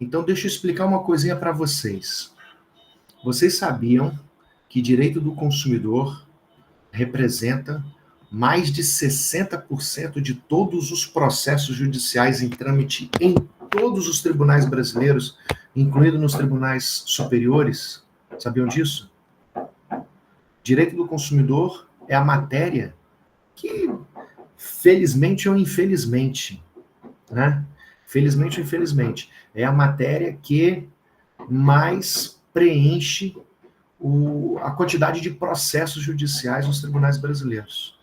Então, deixa eu explicar uma coisinha para vocês. Vocês sabiam que direito do consumidor representa mais de 60% de todos os processos judiciais em trâmite em todos os tribunais brasileiros, incluindo nos tribunais superiores? Sabiam disso? Direito do consumidor é a matéria que, felizmente ou infelizmente, né? Felizmente ou infelizmente, é a matéria que mais preenche a quantidade de processos judiciais nos tribunais brasileiros.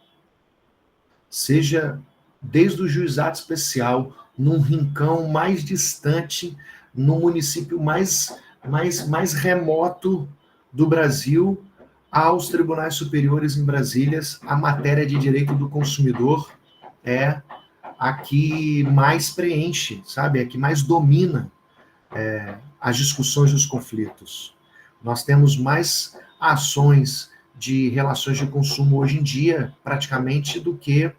Seja desde o juizado especial, num rincão mais distante, no município mais remoto do Brasil, aos tribunais superiores em Brasília, a matéria de direito do consumidor é a que mais preenche, sabe? A que mais domina as discussões e os conflitos. Nós temos mais ações de relações de consumo hoje em dia, praticamente, do que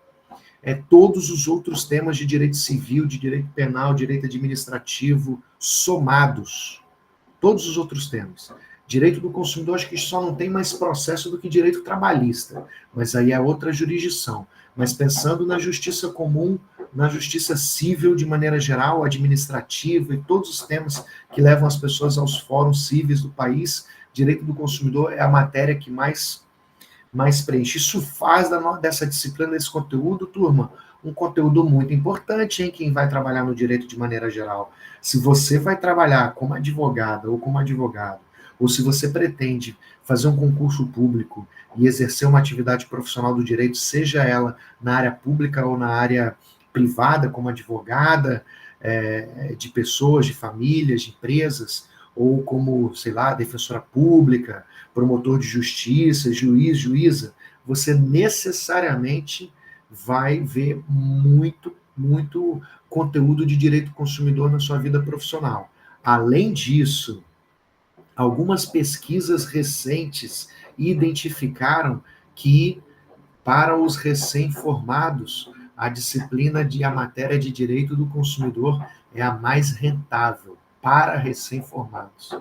todos os outros temas de direito civil, de direito penal, direito administrativo, somados. Todos os outros temas. Direito do consumidor, acho que só não tem mais processo do que direito trabalhista, mas aí é outra jurisdição. Mas pensando na justiça comum, na justiça civil de maneira geral, administrativa e todos os temas que levam as pessoas aos fóruns cíveis do país, direito do consumidor é a matéria que mais preenche. Isso faz dessa disciplina, desse conteúdo, turma, um conteúdo muito importante, hein, quem vai trabalhar no direito de maneira geral. Se você vai trabalhar como advogada ou como advogado, ou se você pretende fazer um concurso público e exercer uma atividade profissional do direito, seja ela na área pública ou na área privada, como advogada, de pessoas, de famílias, de empresas, ou como, sei lá, defensora pública, promotor de justiça, juiz, juíza, você necessariamente vai ver muito conteúdo de direito do consumidor na sua vida profissional. Além disso, algumas pesquisas recentes identificaram que, para os recém-formados, a disciplina a matéria de direito do consumidor é a mais rentável para recém-formados.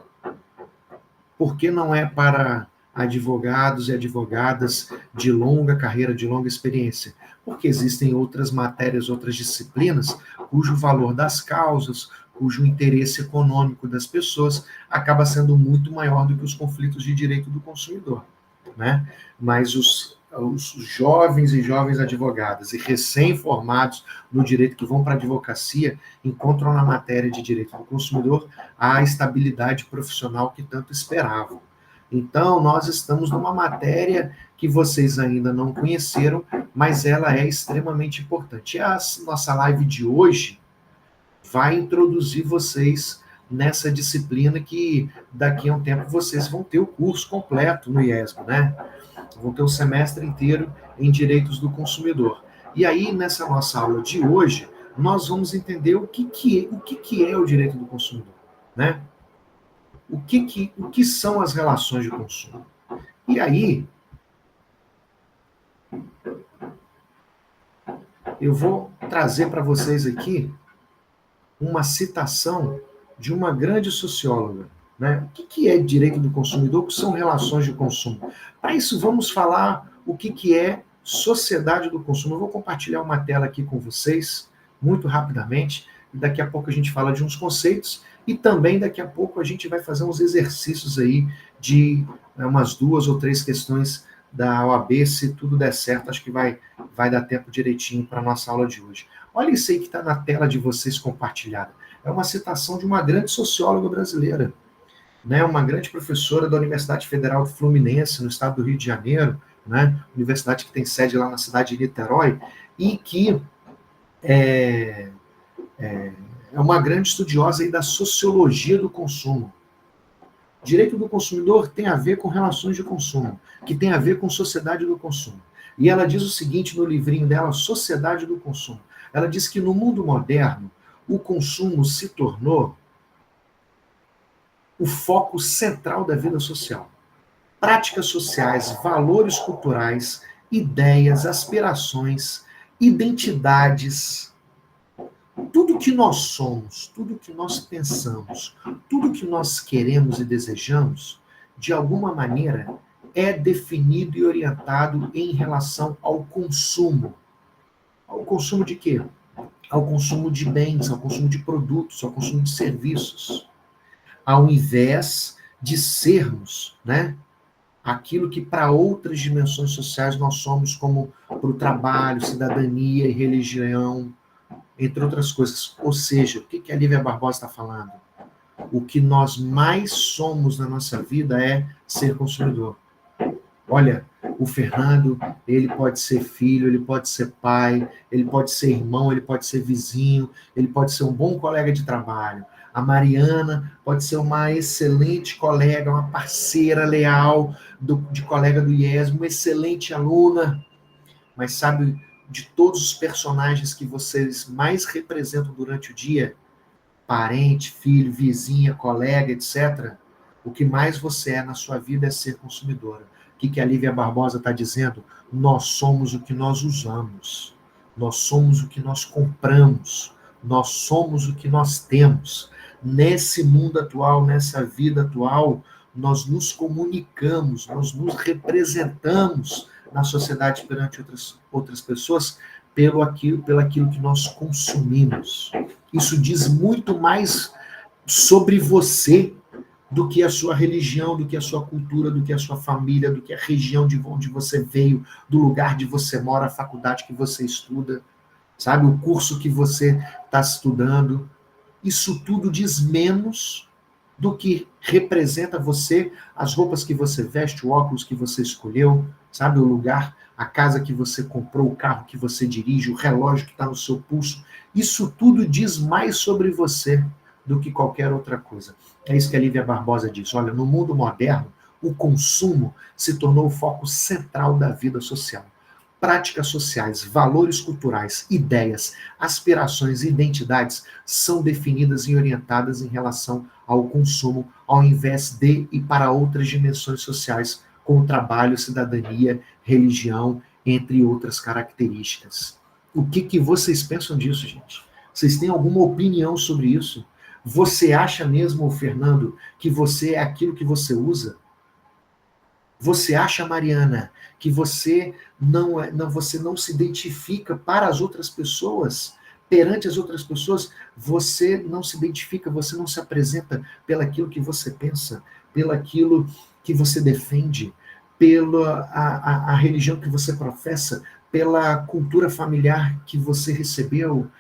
Por que não é para advogados e advogadas de longa carreira, de longa experiência? Porque existem outras matérias, outras disciplinas, cujo valor das causas, cujo interesse econômico das pessoas acaba sendo muito maior do que os conflitos de direito do consumidor, né? Mas os jovens e jovens advogadas e recém-formados no direito que vão para a advocacia encontram na matéria de direito do consumidor a estabilidade profissional que tanto esperavam. Então, nós estamos numa matéria que vocês ainda não conheceram, mas ela é extremamente importante. A nossa live de hoje vai introduzir vocês nessa disciplina que daqui a um tempo vocês vão ter o curso completo no IESB, né? Vão ter o semestre inteiro em direitos do consumidor. E aí, nessa nossa aula de hoje, nós vamos entender o que é o direito do consumidor, né? O que são as relações de consumo. E aí, eu vou trazer para vocês aqui uma citação de uma grande socióloga. Né? O que é direito do consumidor? O que são relações de consumo? Para isso, vamos falar o que é sociedade do consumo. Eu vou compartilhar uma tela aqui com vocês, muito rapidamente, e daqui a pouco a gente fala de uns conceitos, e também daqui a pouco a gente vai fazer uns exercícios aí de umas 2 ou 3 questões da OAB, se tudo der certo, acho que vai dar tempo direitinho para a nossa aula de hoje. Olha isso aí que está na tela de vocês compartilhada. É uma citação de uma grande socióloga brasileira, né? Uma grande professora da Universidade Federal Fluminense, no estado do Rio de Janeiro, né? Universidade que tem sede lá na cidade de Niterói, e que é uma grande estudiosa aí da sociologia do consumo. Direito do consumidor tem a ver com relações de consumo, que tem a ver com sociedade do consumo. E ela diz o seguinte no livrinho dela, Sociedade do Consumo. Ela diz que no mundo moderno, o consumo se tornou o foco central da vida social. Práticas sociais, valores culturais, ideias, aspirações, identidades, tudo tudo que nós somos, tudo que nós pensamos, tudo que nós queremos e desejamos, de alguma maneira, é definido e orientado em relação ao consumo. Ao consumo de quê? Ao consumo de bens, ao consumo de produtos, ao consumo de serviços. Ao invés de sermos, né, aquilo que para outras dimensões sociais nós somos, como para o trabalho, cidadania e religião, entre outras coisas. Ou seja, o que a Lívia Barbosa está falando? O que nós mais somos na nossa vida é ser consumidor. Olha, o Fernando, ele pode ser filho, ele pode ser pai, ele pode ser irmão, ele pode ser vizinho, ele pode ser um bom colega de trabalho. A Mariana pode ser uma excelente colega, uma parceira leal de colega do IES, uma excelente aluna. Mas sabe, de todos os personagens que vocês mais representam durante o dia, parente, filho, vizinha, colega, etc., o que mais você é na sua vida é ser consumidora. O que a Lívia Barbosa está dizendo? Nós somos o que nós usamos. Nós somos o que nós compramos. Nós somos o que nós temos. Nesse mundo atual, nessa vida atual, nós nos comunicamos, nós nos representamos na sociedade perante outras pessoas pelo aquilo que nós consumimos. Isso diz muito mais sobre você do que a sua religião, do que a sua cultura, do que a sua família, do que a região de onde você veio, do lugar de você mora, a faculdade que você estuda, sabe? O curso que você está estudando. Isso tudo diz menos do que representa você, as roupas que você veste, o óculos que você escolheu, sabe? O lugar, a casa que você comprou, o carro que você dirige, o relógio que está no seu pulso. Isso tudo diz mais sobre você do que qualquer outra coisa. É isso que a Lívia Barbosa diz. Olha, no mundo moderno, o consumo se tornou o foco central da vida social. Práticas sociais, valores culturais, ideias, aspirações e identidades são definidas e orientadas em relação ao consumo, ao invés de e para outras dimensões sociais, como trabalho, cidadania, religião, entre outras características. O que vocês pensam disso, gente? Vocês têm alguma opinião sobre isso? Você acha mesmo, Fernando, que você é aquilo que você usa? Você acha, Mariana, que você não se identifica para as outras pessoas, perante as outras pessoas? Você não se identifica, você não se apresenta pelaquilo que você pensa, pelaquilo que você defende, pela a religião que você professa, pela cultura familiar que você recebeu,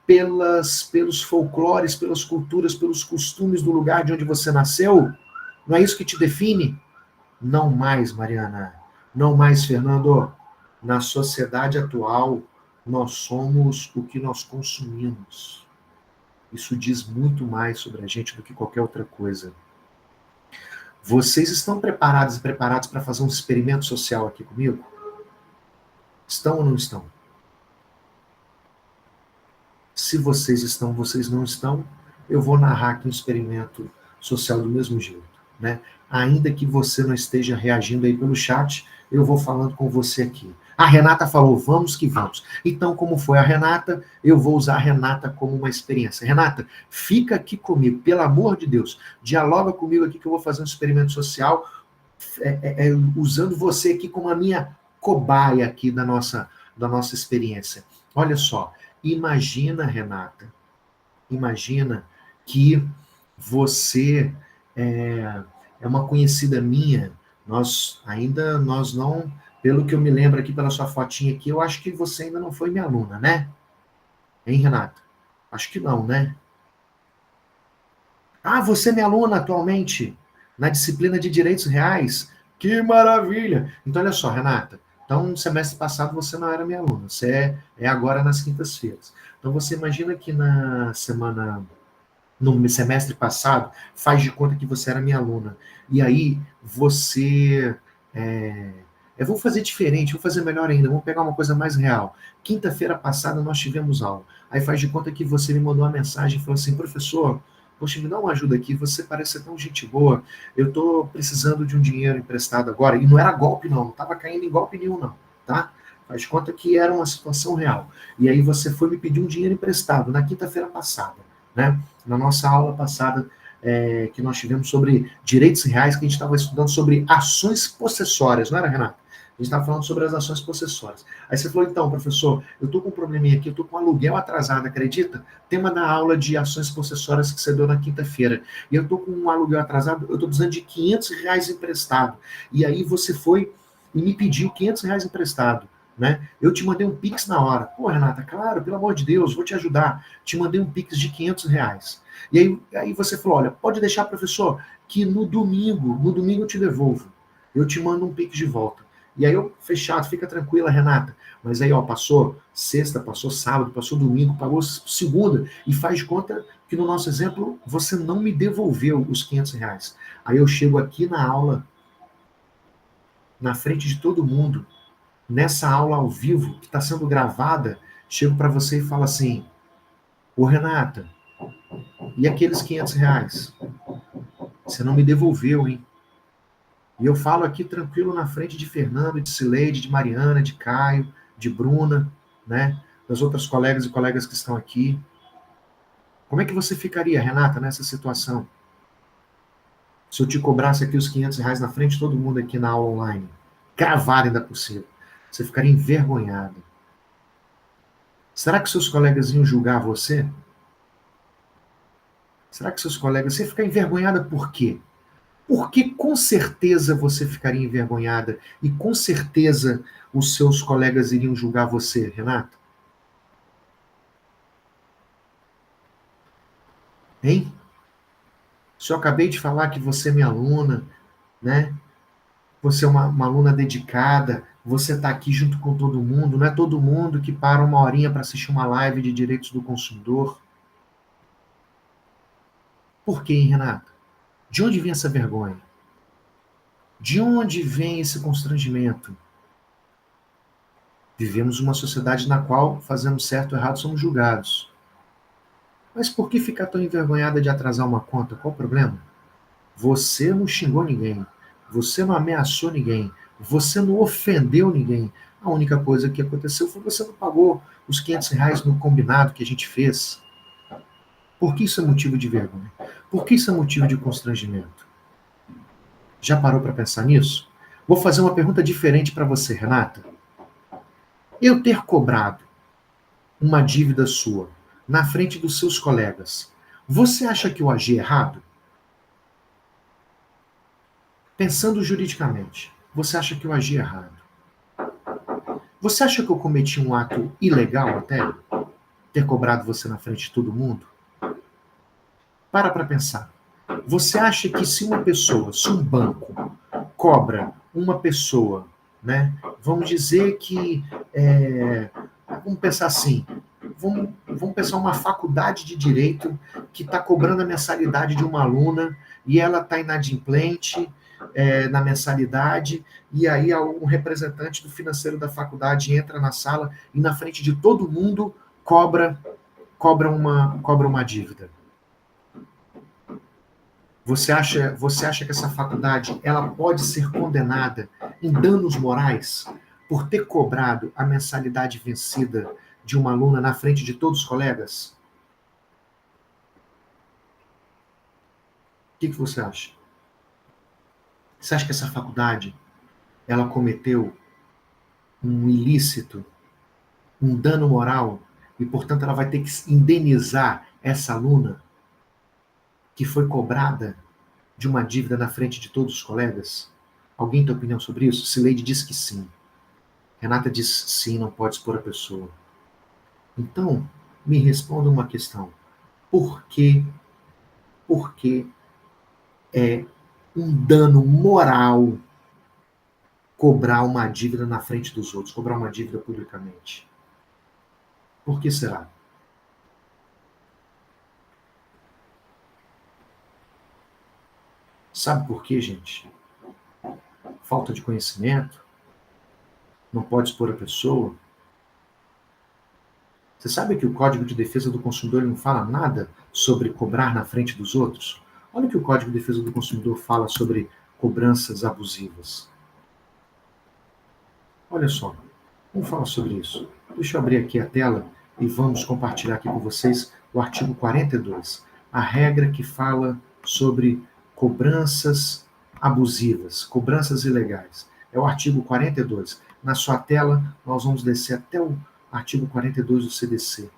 pelos folclores, pelas culturas, pelos costumes do lugar de onde você nasceu? Não é isso que te define? Não mais, Mariana. Não mais, Fernando. Na sociedade atual, nós somos o que nós consumimos. Isso diz muito mais sobre a gente do que qualquer outra coisa. Vocês estão preparados e preparados para fazer um experimento social aqui comigo? Estão ou não estão? Se vocês estão, vocês não estão, eu vou narrar aqui um experimento social do mesmo jeito, né? Ainda que você não esteja reagindo aí pelo chat, eu vou falando com você aqui. A Renata falou, vamos que vamos. Então, como foi a Renata, eu vou usar a Renata como uma experiência. Renata, fica aqui comigo, pelo amor de Deus. Dialoga comigo aqui que eu vou fazer um experimento social usando você aqui como a minha cobaia aqui da nossa experiência. Olha só, imagina, Renata, imagina que você é uma conhecida minha, nós não, pelo que eu me lembro aqui pela sua fotinha aqui, eu acho que você ainda não foi minha aluna, né? Hein, Renata? Acho que não, né? Ah, você é minha aluna atualmente na disciplina de Direitos Reais? Que maravilha! Então, olha só, Renata. Então, no semestre passado você não era minha aluna, você é agora nas quintas-feiras. Então, você imagina que no semestre passado, faz de conta que você era minha aluna. E aí, você... eu vou fazer diferente, vou fazer melhor ainda, vou pegar uma coisa mais real. Quinta-feira passada nós tivemos aula. Aí faz de conta que você me mandou uma mensagem e falou assim, professor, poxa, me dá uma ajuda aqui, você parece ser tão gente boa, eu estou precisando de um dinheiro emprestado agora. E não era golpe não estava caindo em golpe nenhum não, tá? Faz conta que era uma situação real. E aí você foi me pedir um dinheiro emprestado na quinta-feira passada, né? Na nossa aula passada, que nós tivemos sobre direitos reais, que a gente estava estudando sobre ações possessórias, não era, Renato? A gente estava falando sobre as ações possessórias. Aí você falou, então, professor, eu estou com um probleminha aqui, eu estou com um aluguel atrasado, acredita? Tema da aula de ações possessórias que você deu na quinta-feira. E eu estou com um aluguel atrasado, eu estou precisando de R$ 500 emprestado. E aí você foi e me pediu R$ 500 emprestado. Né? Eu te mandei um Pix na hora. Pô, Renata, claro, pelo amor de Deus, vou te ajudar. Te mandei um Pix de R$ 500. E aí você falou, olha, pode deixar, professor, que no domingo eu te devolvo. Eu te mando um Pix de volta. E aí eu, fechado, fica tranquila, Renata. Mas aí, ó, passou sexta, passou sábado, passou domingo, pagou segunda, e faz de conta que no nosso exemplo, você não me devolveu os R$ 500. Aí eu chego aqui na aula, na frente de todo mundo, nessa aula ao vivo, que está sendo gravada, chego para você e falo assim, ô Renata, e aqueles R$ 500? Você não me devolveu, hein? E eu falo aqui tranquilo na frente de Fernando, de Cileide, de Mariana, de Caio, de Bruna, né? Das outras colegas e colegas que estão aqui. Como é que você ficaria, Renata, nessa situação? Se eu te cobrasse aqui os R$ 500 na frente de todo mundo aqui na aula online, gravado ainda por cima, você ficaria envergonhada. Será que seus colegas iam julgar você? Será que seus colegas... Você ficar envergonhada por quê? Porque com certeza você ficaria envergonhada e com certeza os seus colegas iriam julgar você, Renata? Hein? Se eu acabei de falar que você é minha aluna, né? Você é uma aluna dedicada, você está aqui junto com todo mundo, não é todo mundo que para uma horinha para assistir uma live de direitos do consumidor. Por quê, hein, Renata? De onde vem essa vergonha? De onde vem esse constrangimento? Vivemos uma sociedade na qual, fazendo certo ou errado, somos julgados. Mas por que ficar tão envergonhada de atrasar uma conta? Qual o problema? Você não xingou ninguém. Você não ameaçou ninguém. Você não ofendeu ninguém. A única coisa que aconteceu foi que você não pagou os R$ 500 no combinado que a gente fez. Por que isso é motivo de vergonha? Por que isso é motivo de constrangimento? Já parou para pensar nisso? Vou fazer uma pergunta diferente para você, Renata. Eu ter cobrado uma dívida sua na frente dos seus colegas, você acha que eu agi errado? Pensando juridicamente, você acha que eu agi errado? Você acha que eu cometi um ato ilegal até? Ter cobrado você na frente de todo mundo? Para pensar. Você acha que se uma pessoa, se um banco cobra uma pessoa, né? Vamos dizer que, vamos pensar assim, vamos pensar uma faculdade de direito que está cobrando a mensalidade de uma aluna e ela está inadimplente na mensalidade, e aí um representante do financeiro da faculdade entra na sala e na frente de todo mundo cobra uma dívida. Você acha que essa faculdade ela pode ser condenada em danos morais por ter cobrado a mensalidade vencida de uma aluna na frente de todos os colegas? O que você acha? Você acha que essa faculdade ela cometeu um ilícito, um dano moral, e, portanto, ela vai ter que indenizar essa aluna que foi cobrada de uma dívida na frente de todos os colegas? Alguém tem opinião sobre isso? Cileide diz que sim. Renata diz sim, não pode expor a pessoa. Então, me responda uma questão. Por que é um dano moral cobrar uma dívida na frente dos outros, cobrar uma dívida publicamente? Por que será? Sabe por quê, gente? Falta de conhecimento? Não pode expor a pessoa? Você sabe que o Código de Defesa do Consumidor não fala nada sobre cobrar na frente dos outros? Olha o que o Código de Defesa do Consumidor fala sobre cobranças abusivas. Olha só. Vamos falar sobre isso. Deixa eu abrir aqui a tela e vamos compartilhar aqui com vocês o artigo 42, a regra que fala sobre cobranças abusivas, cobranças ilegais. É o artigo 42. Na sua tela, nós vamos descer até o artigo 42 do CDC.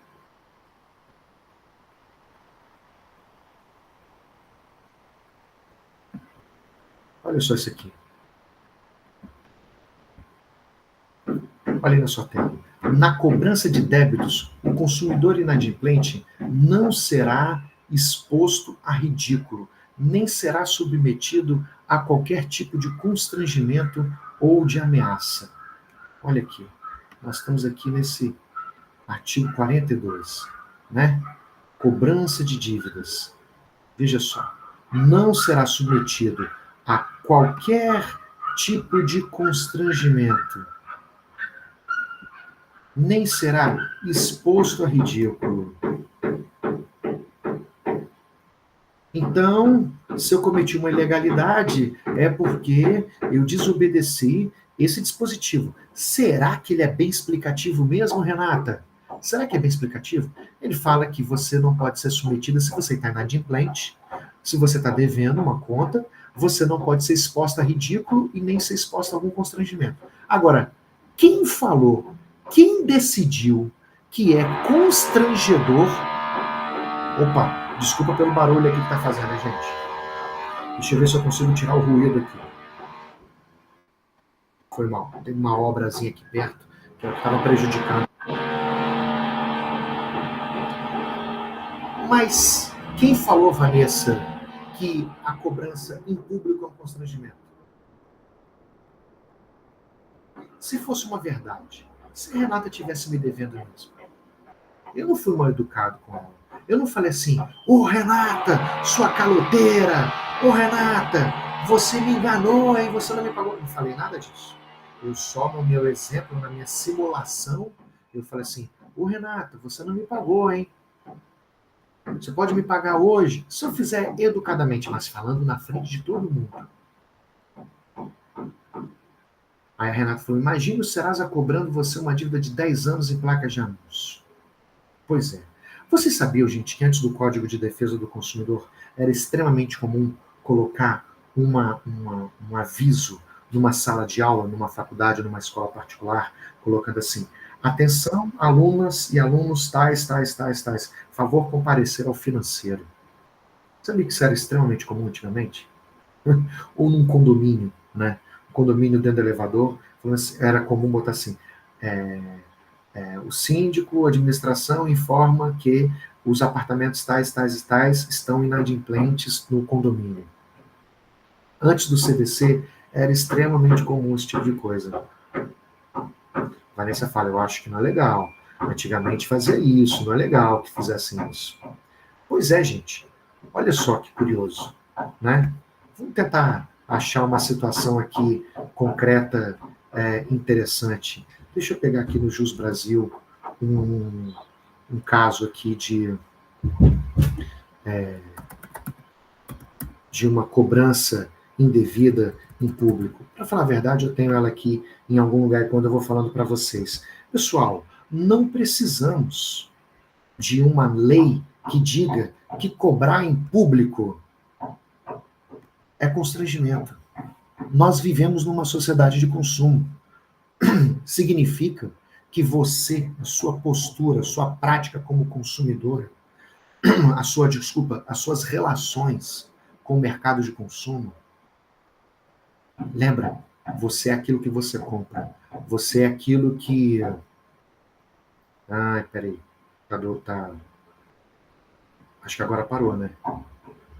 Olha só isso aqui. Olha aí na sua tela. Na cobrança de débitos, o consumidor inadimplente não será exposto a ridículo, nem será submetido a qualquer tipo de constrangimento ou de ameaça. Olha aqui, nós estamos aqui nesse artigo 42, né? Cobrança de dívidas. Veja só, não será submetido a qualquer tipo de constrangimento, nem será exposto a ridículo. Então, se eu cometi uma ilegalidade, é porque eu desobedeci esse dispositivo. Será que ele é bem explicativo mesmo, Renata? Será que é bem explicativo? Ele fala que você não pode ser submetida se você está inadimplente, se você está devendo uma conta, você não pode ser exposta a ridículo e nem ser exposta a algum constrangimento. Agora, quem falou, quem decidiu que é constrangedor? Opa, desculpa pelo barulho aqui que tá fazendo, né, gente? Deixa eu ver se eu consigo tirar o ruído aqui. Foi mal. Tem uma obrazinha aqui perto que é o que estava prejudicando. Mas quem falou, Vanessa, que a cobrança em público é um constrangimento? Se fosse uma verdade, se a Renata tivesse me devendo mesmo, eu não fui mal educado com ela. Eu não falei assim, ô Renata, sua caloteira, ô Renata, você me enganou, hein? Você não me pagou. Não falei nada disso. Eu só, no meu exemplo, na minha simulação, eu falei assim, ô Renata, você não me pagou, hein? Você pode me pagar hoje? Se eu fizer educadamente, mas falando na frente de todo mundo. Aí a Renata falou, imagine o Serasa cobrando você uma dívida de 10 anos em placas de anúncio. Pois é. Vocês sabiam, gente, que antes do Código de Defesa do Consumidor era extremamente comum colocar um aviso numa sala de aula, numa faculdade, numa escola particular, colocando assim: atenção, alunas e alunos tais, tais, tais, tais, favor comparecer ao financeiro. Sabia que isso era extremamente comum antigamente? Ou num condomínio, né? Condomínio dentro do elevador, era comum botar assim: é, o síndico, a administração informa que os apartamentos tais, tais e tais estão inadimplentes no condomínio. Antes do CDC, era extremamente comum esse tipo de coisa. Vanessa fala, eu acho que não é legal. Antigamente fazia isso, não é legal que fizessem isso. Pois é, gente. Olha só que curioso, né? Vamos tentar achar uma situação aqui concreta, interessante. Deixa eu pegar aqui no Jus Brasil um caso aqui de uma cobrança indevida em público. Para falar a verdade, eu tenho ela aqui em algum lugar quando eu vou falando para vocês. Pessoal, não precisamos de uma lei que diga que cobrar em público é constrangimento. Nós vivemos numa sociedade de consumo. Significa que você, a sua postura, a sua prática como consumidora, as suas relações com o mercado de consumo, lembra, você é aquilo que você compra. Você é aquilo que... Ai, peraí. Tá... Acho que agora parou, né?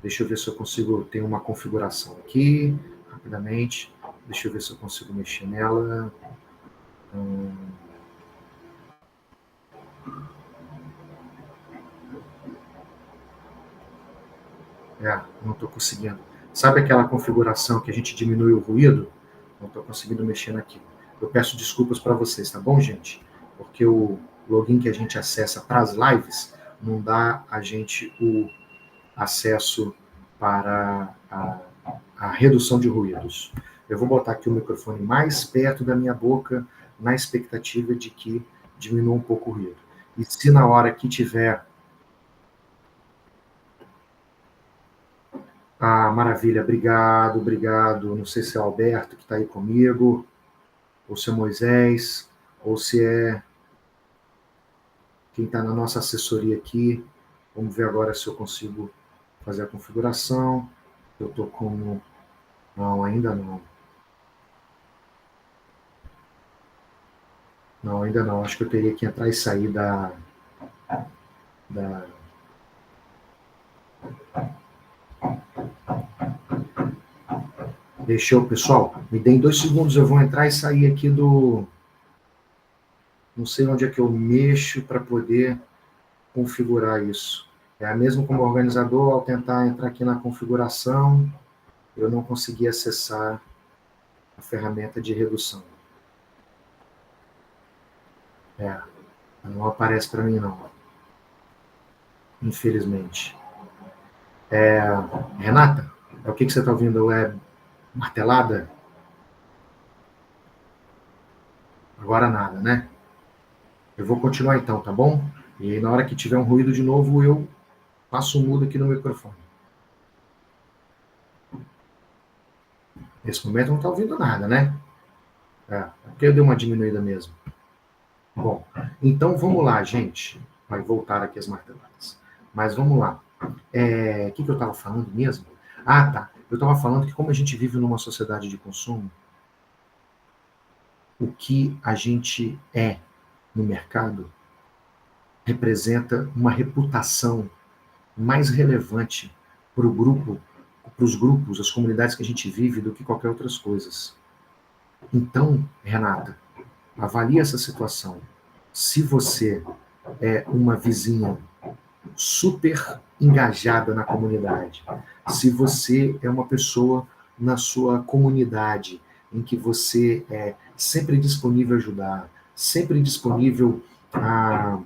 Deixa eu ver se eu consigo... Tem uma configuração aqui, rapidamente. Deixa eu ver se eu consigo mexer nela. Não estou conseguindo. Sabe aquela configuração que a gente diminui o ruído? Não estou conseguindo mexer naquilo. Eu peço desculpas para vocês, tá bom, gente? Porque o login que a gente acessa para as lives não dá a gente o acesso para a redução de ruídos. Eu vou botar aqui o microfone mais perto da minha boca, na expectativa de que diminua um pouco o ruído. E se na hora que tiver... Ah, maravilha, obrigado, obrigado. Não sei se é o Alberto que está aí comigo, ou se é Moisés, ou se é quem está na nossa assessoria aqui. Vamos ver agora se eu consigo fazer a configuração. Eu estou com... Não, ainda não. Não, ainda não. Acho que eu teria que entrar e sair da... Deixa eu, pessoal, me deem 2 segundos, eu vou entrar e sair aqui do... Não sei onde é que eu mexo para poder configurar isso. Mesmo como organizador, ao tentar entrar aqui na configuração, eu não consegui acessar a ferramenta de redução. Não aparece para mim, não. Infelizmente. Renata, o que você está ouvindo? É martelada? Agora nada, né? Eu vou continuar então, tá bom? E na hora que tiver um ruído de novo, eu passo um mudo aqui no microfone. Nesse momento não está ouvindo nada, né? Porque eu dei uma diminuída mesmo. Bom, então vamos lá, gente. Vai voltar aqui as marteladas. Mas vamos lá. O que eu estava falando mesmo? Ah, tá. Eu estava falando que como a gente vive numa sociedade de consumo, o que a gente é no mercado representa uma reputação mais relevante para o grupo, para os grupos, as comunidades que a gente vive, do que qualquer outras coisas. Então, Renata, avalie essa situação. Se você é uma vizinha super engajada na comunidade, se você é uma pessoa na sua comunidade em que você é sempre disponível a ajudar, sempre disponível a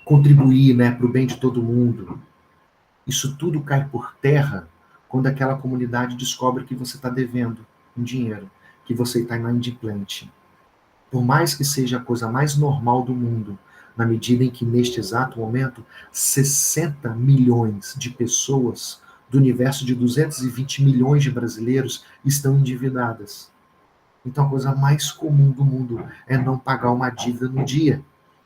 contribuir, né, para o bem de todo mundo, isso tudo cai por terra quando aquela comunidade descobre que você está devendo um dinheiro, que você está inadimplente. Por mais que seja a coisa mais normal do mundo, na medida em que, neste exato momento, 60 milhões de pessoas do universo de 220 milhões de brasileiros estão endividadas. Então, a coisa mais comum do mundo é não pagar uma dívida no dia.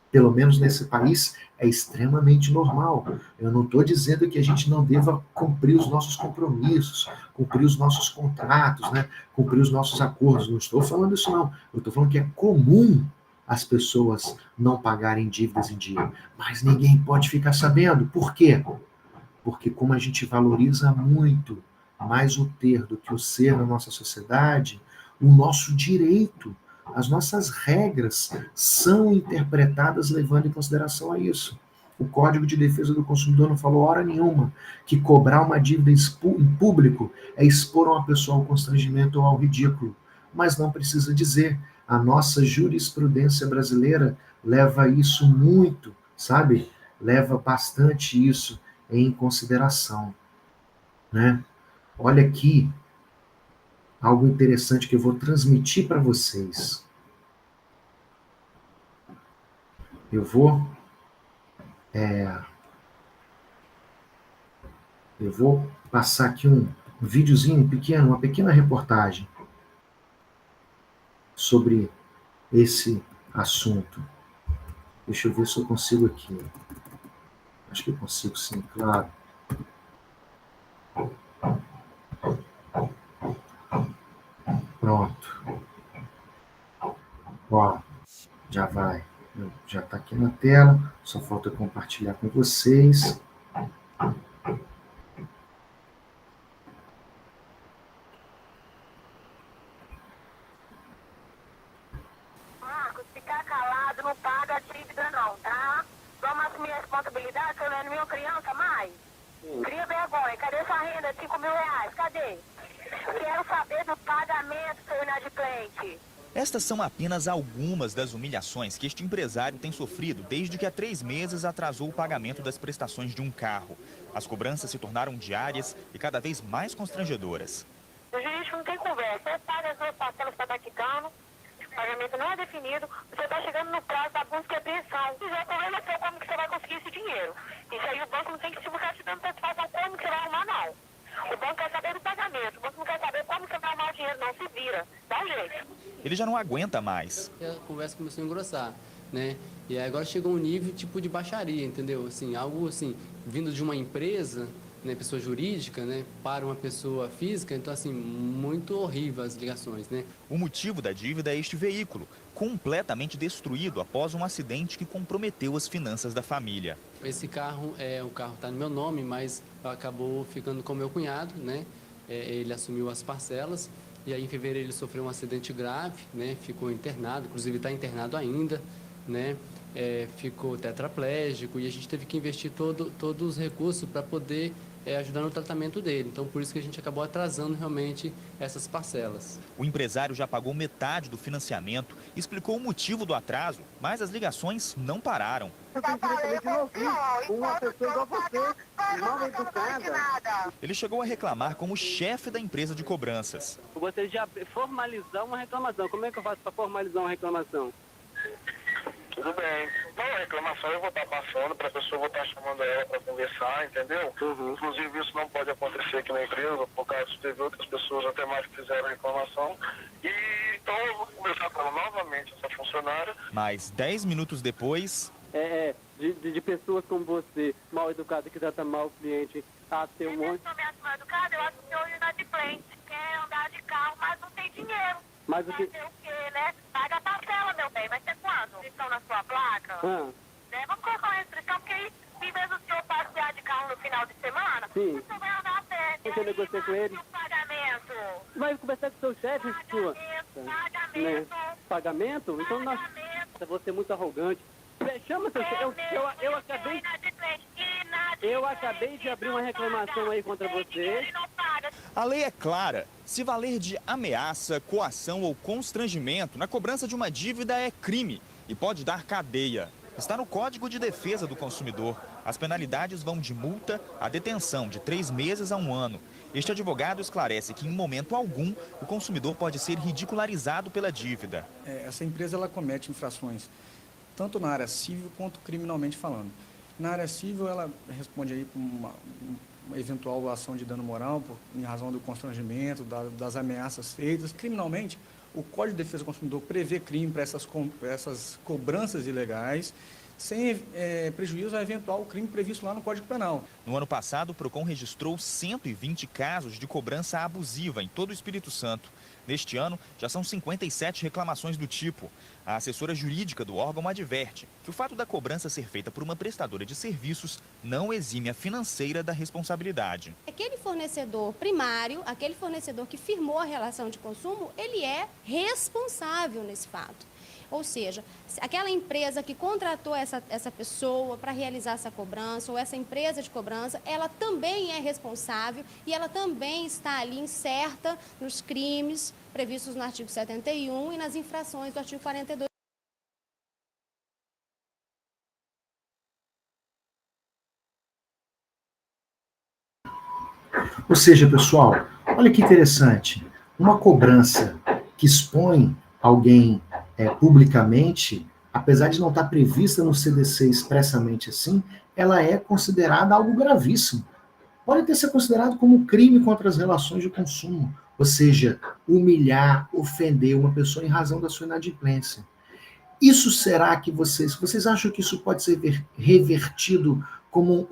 Pelo menos nesse país, é extremamente normal. Eu não estou dizendo que a gente não deva cumprir os nossos compromissos, cumprir os nossos contratos, né? Cumprir os nossos acordos. Não estou falando isso, não. Eu estou falando que é comum as pessoas não pagarem dívidas em dia. Mas ninguém pode ficar sabendo. Por quê? Porque como a gente valoriza muito mais o ter do que o ser na nossa sociedade, o nosso direito, as nossas regras são interpretadas levando em consideração a isso. O Código de Defesa do Consumidor não falou hora nenhuma que cobrar uma dívida em público é expor uma pessoa ao constrangimento ou ao ridículo. Mas não precisa dizer. A nossa jurisprudência brasileira leva isso muito, sabe? Leva bastante isso em consideração, né? Olha aqui algo interessante que eu vou transmitir para vocês. Eu vou passar aqui um videozinho pequeno, uma pequena reportagem sobre esse assunto. Deixa eu ver se eu consigo aqui. Acho que eu consigo sim, claro. Pronto. Ó, já vai. Já está aqui na tela. Só falta compartilhar com vocês. Marcos, ficar calado não paga a dívida não, tá? Vamos assumir a responsabilidade, que eu não é minha criança mais. Cria vergonha. Cadê sua renda? 5 mil reais. Cadê? Quero saber do pagamento, seu inadimplente. Estas são apenas algumas das humilhações que este empresário tem sofrido desde que há 3 meses atrasou o pagamento das prestações de um carro. As cobranças se tornaram diárias e cada vez mais constrangedoras. O juiz não tem conversa. Você paga as duas parcelas para estar quitando, o pagamento não é definido, você está chegando no prazo da busca e apreensão. Se já problema é seu, como que você vai conseguir esse dinheiro? Isso aí o banco não tem que ficar te dando antecipação como que você vai arrumar, não. O banco quer saber do pagamento, o banco não quer saber como você vai arrumar o dinheiro, não. Se vira, dá um jeito. Ele já não aguenta mais. A conversa começou a engrossar, né? E aí agora chegou um nível tipo de baixaria, entendeu? Assim, algo assim, vindo de uma empresa, né, pessoa jurídica, né, para uma pessoa física, então assim, muito horrível as ligações, né? O motivo da dívida é este veículo, completamente destruído após um acidente que comprometeu as finanças da família. Esse carro, o carro está no meu nome, mas acabou ficando com meu cunhado, né? Ele assumiu as parcelas e aí em fevereiro ele sofreu um acidente grave, né? Ficou internado, inclusive está internado ainda, né? Ficou tetraplégico e a gente teve que investir todos os recursos para poder ajudar no tratamento dele. Então, por isso que a gente acabou atrasando realmente essas parcelas. O empresário já pagou metade do financiamento, explicou o motivo do atraso, mas as ligações não pararam. Eu tenho direito de ouvir uma pessoa igual você, mal educada. Ele chegou a reclamar como chefe da empresa de cobranças. Eu gostaria de formalizar uma reclamação. Como é que eu faço para formalizar uma reclamação? Tudo bem. Não, a reclamação eu vou estar passando para a pessoa, vou estar chamando ela para conversar, entendeu? Inclusive isso não pode acontecer aqui na empresa, por causa que teve outras pessoas até mais que fizeram a reclamação. E então eu vou conversar com ela novamente, essa funcionária. Mas 10 minutos depois... De pessoas como você, mal educada, que trata mal o cliente, a ter um monte... Se eu mal educada, eu acho que hoje inadimplente. Quer andar de carro, mas não tem dinheiro. Mas o que... Fazer o quê, né? Paga a parcela, meu bem. Vai ser quando? Restrição na sua placa? Né? Vamos colocar uma restrição, porque aí, em vez do senhor passear de carro no final de semana, Sim. você vai andar a pé. Você negociou com ele? Pagamento. Vai conversar com o seu chefe, sua. Pagamento. Pagamento? Então, você é muito arrogante. Chama seu chefe. Eu acabei de abrir uma reclamação aí contra você. A lei é clara. Se valer de ameaça, coação ou constrangimento na cobrança de uma dívida é crime e pode dar cadeia. Está no Código de Defesa do Consumidor. As penalidades vão de multa a detenção de 3 meses a 1 ano. Este advogado esclarece que, em momento algum, o consumidor pode ser ridicularizado pela dívida. Essa empresa ela comete infrações, tanto na área civil quanto criminalmente falando. Na área civil, ela responde aí por uma eventual ação de dano moral, em razão do constrangimento, das ameaças feitas. Criminalmente, o Código de Defesa do Consumidor prevê crime para essas cobranças ilegais, sem prejuízo a eventual crime previsto lá no Código Penal. No ano passado, o PROCON registrou 120 casos de cobrança abusiva em todo o Espírito Santo. Neste ano, já são 57 reclamações do tipo. A assessora jurídica do órgão adverte que o fato da cobrança ser feita por uma prestadora de serviços não exime a financeira da responsabilidade. Aquele fornecedor primário, aquele fornecedor que firmou a relação de consumo, ele é responsável nesse fato. Ou seja, aquela empresa que contratou essa pessoa para realizar essa cobrança, ou essa empresa de cobrança, ela também é responsável e ela também está ali incerta nos crimes previstos no artigo 71 e nas infrações do artigo 42. Ou seja, pessoal, olha que interessante. Uma cobrança que expõe alguém publicamente, apesar de não estar prevista no CDC expressamente assim, ela é considerada algo gravíssimo. Pode ter sido considerado como crime contra as relações de consumo, ou seja, humilhar, ofender uma pessoa em razão da sua inadimplência. Isso será que vocês acham que isso pode ser revertido como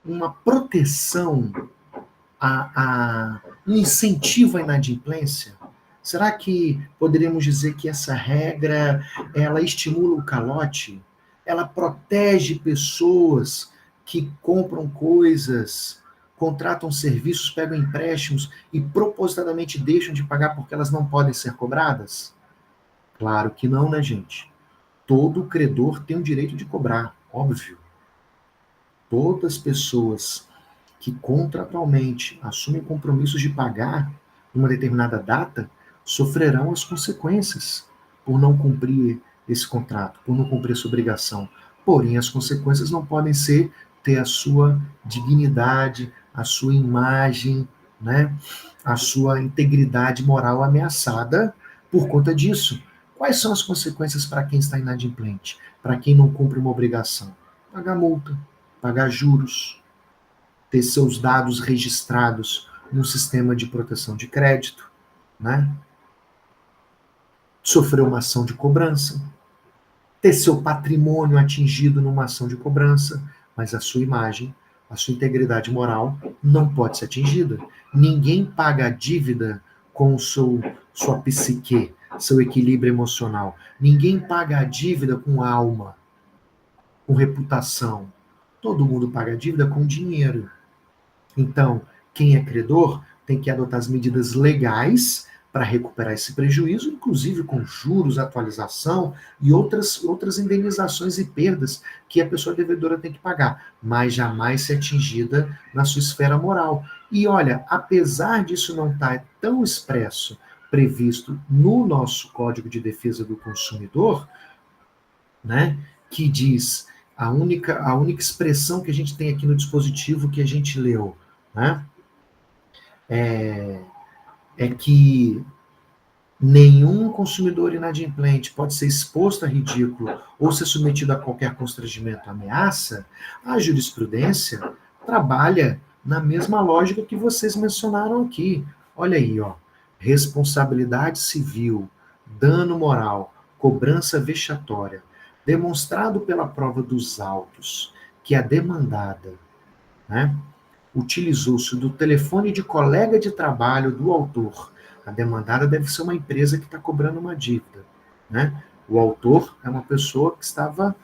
uma proteção, um incentivo à inadimplência? Será que poderíamos dizer que essa regra, ela estimula o calote? Ela protege pessoas que compram coisas, contratam serviços, pegam empréstimos e propositadamente deixam de pagar porque elas não podem ser cobradas? Claro que não, né, gente? Todo credor tem o direito de cobrar, óbvio. Todas as pessoas que contratualmente assumem compromissos de pagar numa determinada data sofrerão as consequências por não cumprir esse contrato, por não cumprir essa obrigação. Porém, as consequências não podem ter a sua dignidade, a sua imagem, né, a sua integridade moral ameaçada por conta disso. Quais são as consequências para quem está inadimplente? Para quem não cumpre uma obrigação? Pagar multa, pagar juros, ter seus dados registrados no sistema de proteção de crédito, né? Sofrer uma ação de cobrança, ter seu patrimônio atingido numa ação de cobrança, mas a sua imagem, a sua integridade moral não pode ser atingida. Ninguém paga a dívida com sua psique, seu equilíbrio emocional. Ninguém paga a dívida com alma, com reputação. Todo mundo paga a dívida com dinheiro. Então, quem é credor tem que adotar as medidas legais para recuperar esse prejuízo, inclusive com juros, atualização e outras indenizações e perdas que a pessoa devedora tem que pagar, mas jamais ser atingida na sua esfera moral. E olha, apesar disso não estar tão expresso, previsto no nosso Código de Defesa do Consumidor, né, que diz a única expressão que a gente tem aqui no dispositivo que a gente leu, né, é que nenhum consumidor inadimplente pode ser exposto a ridículo ou ser submetido a qualquer constrangimento, ameaça, a jurisprudência trabalha na mesma lógica que vocês mencionaram aqui. Olha aí, ó, responsabilidade civil, dano moral, cobrança vexatória, demonstrado pela prova dos autos que a demandada, né, utilizou-se do telefone de colega de trabalho do autor. A demandada deve ser uma empresa que está cobrando uma dívida, né? O autor é uma pessoa que estava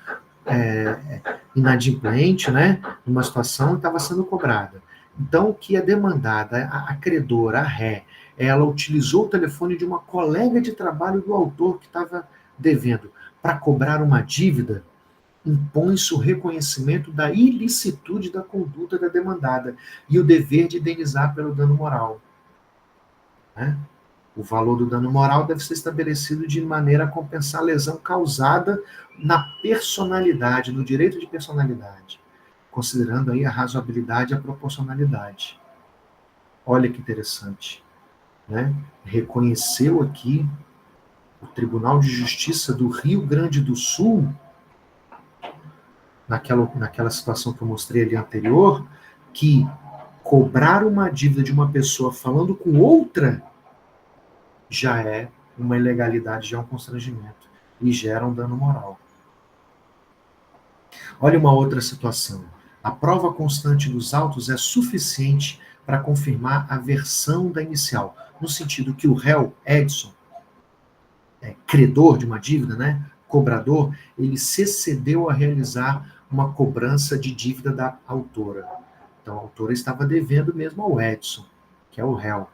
inadimplente, né? Numa situação e estava sendo cobrada. Então, o que a demandada, a credora, a ré, ela utilizou o telefone de uma colega de trabalho do autor que estava devendo para cobrar uma dívida, impõe-se o reconhecimento da ilicitude da conduta da demandada e o dever de indenizar pelo dano moral. Né? O valor do dano moral deve ser estabelecido de maneira a compensar a lesão causada na personalidade, no direito de personalidade, considerando aí a razoabilidade e a proporcionalidade. Olha que interessante. Né? Reconheceu aqui o Tribunal de Justiça do Rio Grande do Sul, naquela situação que eu mostrei ali anterior, que cobrar uma dívida de uma pessoa falando com outra já é uma ilegalidade, já é um constrangimento e gera um dano moral. Olha uma outra situação. A prova constante dos autos é suficiente para confirmar a versão da inicial, no sentido que o réu, Edson, credor de uma dívida, né, cobrador, ele se excedeu a realizar uma cobrança de dívida da autora. Então, a autora estava devendo mesmo ao Edson, que é o réu,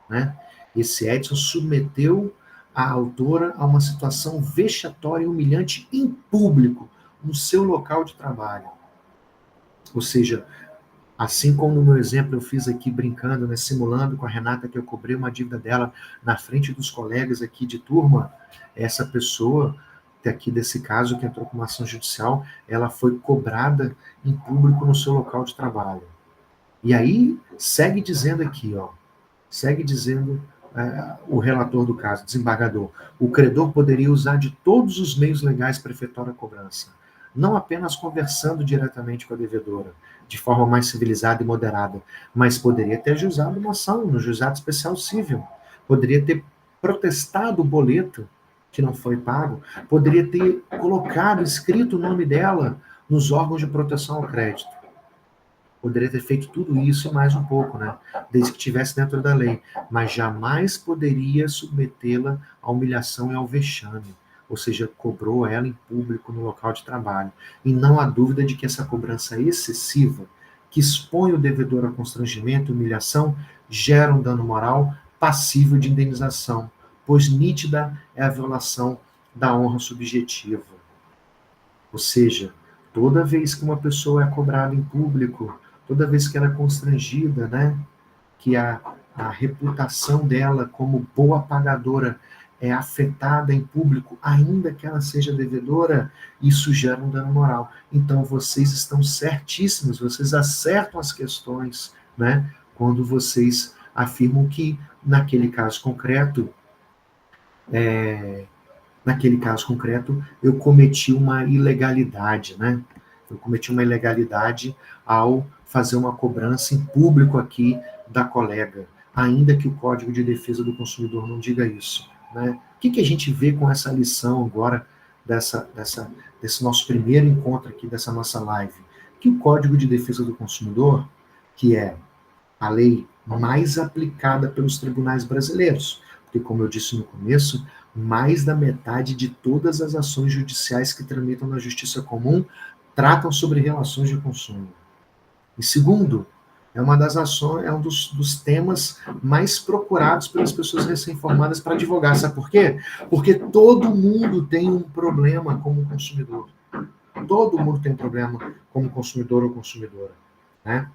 né? Esse Edson submeteu a autora a uma situação vexatória e humilhante em público, no seu local de trabalho. Ou seja, assim como no meu exemplo eu fiz aqui brincando, né, simulando com a Renata que eu cobrei uma dívida dela na frente dos colegas aqui de turma, essa pessoa, aqui desse caso que entrou com uma ação judicial, ela foi cobrada em público no seu local de trabalho. E aí, segue dizendo aqui, ó, segue dizendo o relator do caso, desembargador, o credor poderia usar de todos os meios legais para efetuar a cobrança, não apenas conversando diretamente com a devedora, de forma mais civilizada e moderada, mas poderia ter ajuizado uma ação no juizado especial civil, poderia ter protestado o boleto que não foi pago, poderia ter colocado, escrito o nome dela nos órgãos de proteção ao crédito. Poderia ter feito tudo isso e mais um pouco, né? Desde que estivesse dentro da lei. Mas jamais poderia submetê-la à humilhação e ao vexame. Ou seja, cobrou ela em público no local de trabalho. E não há dúvida de que essa cobrança excessiva, que expõe o devedor a constrangimento e humilhação, gera um dano moral passível de indenização, pois nítida é a violação da honra subjetiva. Ou seja, toda vez que uma pessoa é cobrada em público, toda vez que ela é constrangida, né, que a reputação dela como boa pagadora é afetada em público, ainda que ela seja devedora, isso gera um dano moral. Então, vocês estão certíssimos, vocês acertam as questões, né, quando vocês afirmam que, naquele caso concreto, naquele caso concreto, eu cometi uma ilegalidade, né? Eu cometi uma ilegalidade ao fazer uma cobrança em público aqui da colega, ainda que o Código de Defesa do Consumidor não diga isso, né? O que a gente vê com essa lição agora desse nosso primeiro encontro aqui, dessa nossa live? Que o Código de Defesa do Consumidor, que é a lei mais aplicada pelos tribunais brasileiros, porque, como eu disse no começo, mais da metade de todas as ações judiciais que tramitam na Justiça Comum tratam sobre relações de consumo. E segundo, é uma das ações, é um dos temas mais procurados pelas pessoas recém-formadas para advogar. Sabe por quê? Porque todo mundo tem um problema como consumidor. Todo mundo tem um problema como consumidor ou consumidora, né?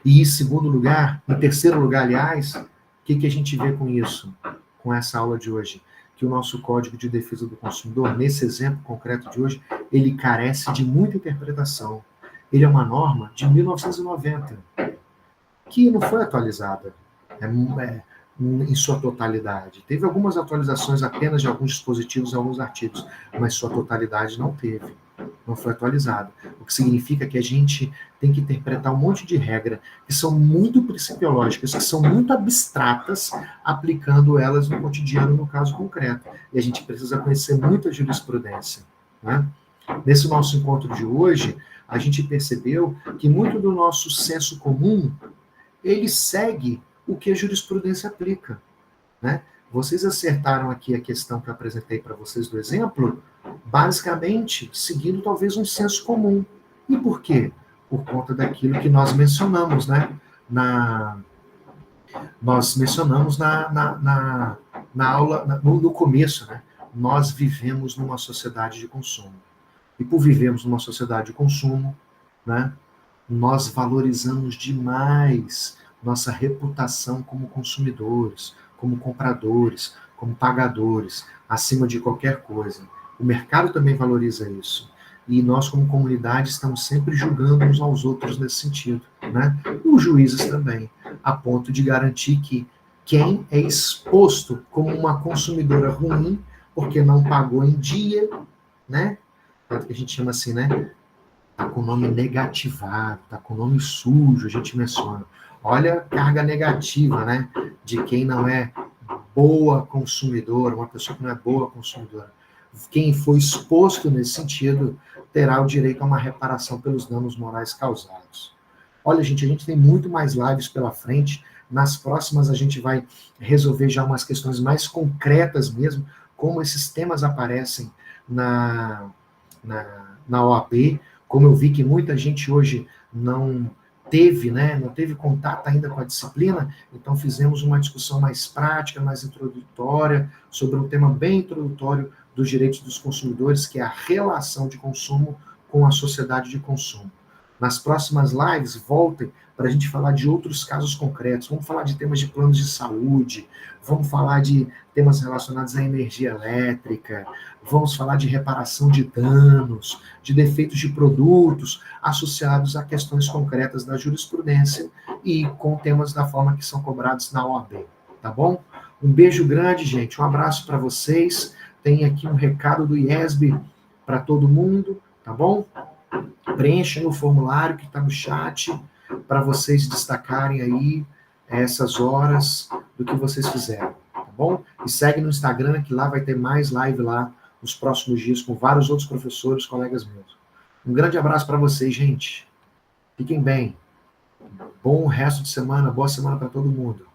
E em terceiro lugar, aliás, o que a gente vê com isso, com essa aula de hoje? Que o nosso Código de Defesa do Consumidor, nesse exemplo concreto de hoje, ele carece de muita interpretação. Ele é uma norma de 1990, que não foi atualizada em sua totalidade. Teve algumas atualizações apenas de alguns dispositivos e alguns artigos, mas sua totalidade não teve, não foi atualizada. O que significa que a gente tem que interpretar um monte de regras que são muito principiológicas, que são muito abstratas, aplicando elas no cotidiano, no caso concreto. E a gente precisa conhecer muito a jurisprudência, né? Nesse nosso encontro de hoje, a gente percebeu que muito do nosso senso comum, ele segue o que a jurisprudência aplica, né? Vocês acertaram aqui a questão que eu apresentei para vocês do exemplo, basicamente seguindo talvez um senso comum. E por quê? Por conta daquilo que nós mencionamos, né? Nós mencionamos na aula, no começo, né? Nós vivemos numa sociedade de consumo. E por vivermos numa sociedade de consumo, né? Nós valorizamos demais nossa reputação como consumidores, como compradores, como pagadores, acima de qualquer coisa. O mercado também valoriza isso. E nós, como comunidade, estamos sempre julgando uns aos outros nesse sentido, né? Os juízes também, a ponto de garantir que quem é exposto como uma consumidora ruim, porque não pagou em dia, né? Tanto que a gente chama assim, né? Tá com o nome negativado, tá com o nome sujo, a gente menciona. Olha a carga negativa, né? De quem não é boa consumidora, uma pessoa que não é boa consumidora. Quem foi exposto nesse sentido terá o direito a uma reparação pelos danos morais causados. Olha, gente, a gente tem muito mais lives pela frente. Nas próximas a gente vai resolver já umas questões mais concretas mesmo, como esses temas aparecem na OAB. Como eu vi que muita gente hoje não teve contato ainda com a disciplina, então fizemos uma discussão mais prática, mais introdutória, sobre um tema bem introdutório dos direitos dos consumidores, que é a relação de consumo com a sociedade de consumo. Nas próximas lives, voltem para a gente falar de outros casos concretos. Vamos falar de temas de planos de saúde, vamos falar de temas relacionados à energia elétrica, vamos falar de reparação de danos, de defeitos de produtos associados a questões concretas da jurisprudência e com temas da forma que são cobrados na OAB, tá bom? Um beijo grande, gente, um abraço para vocês. Tem aqui um recado do IESB para todo mundo, tá bom? Preenchem o formulário que está no chat para vocês destacarem aí essas horas do que vocês fizeram, tá bom? E segue no Instagram, que lá vai ter mais live lá nos próximos dias com vários outros professores, colegas meus. Um grande abraço para vocês, gente. Fiquem bem. Bom resto de semana, boa semana para todo mundo.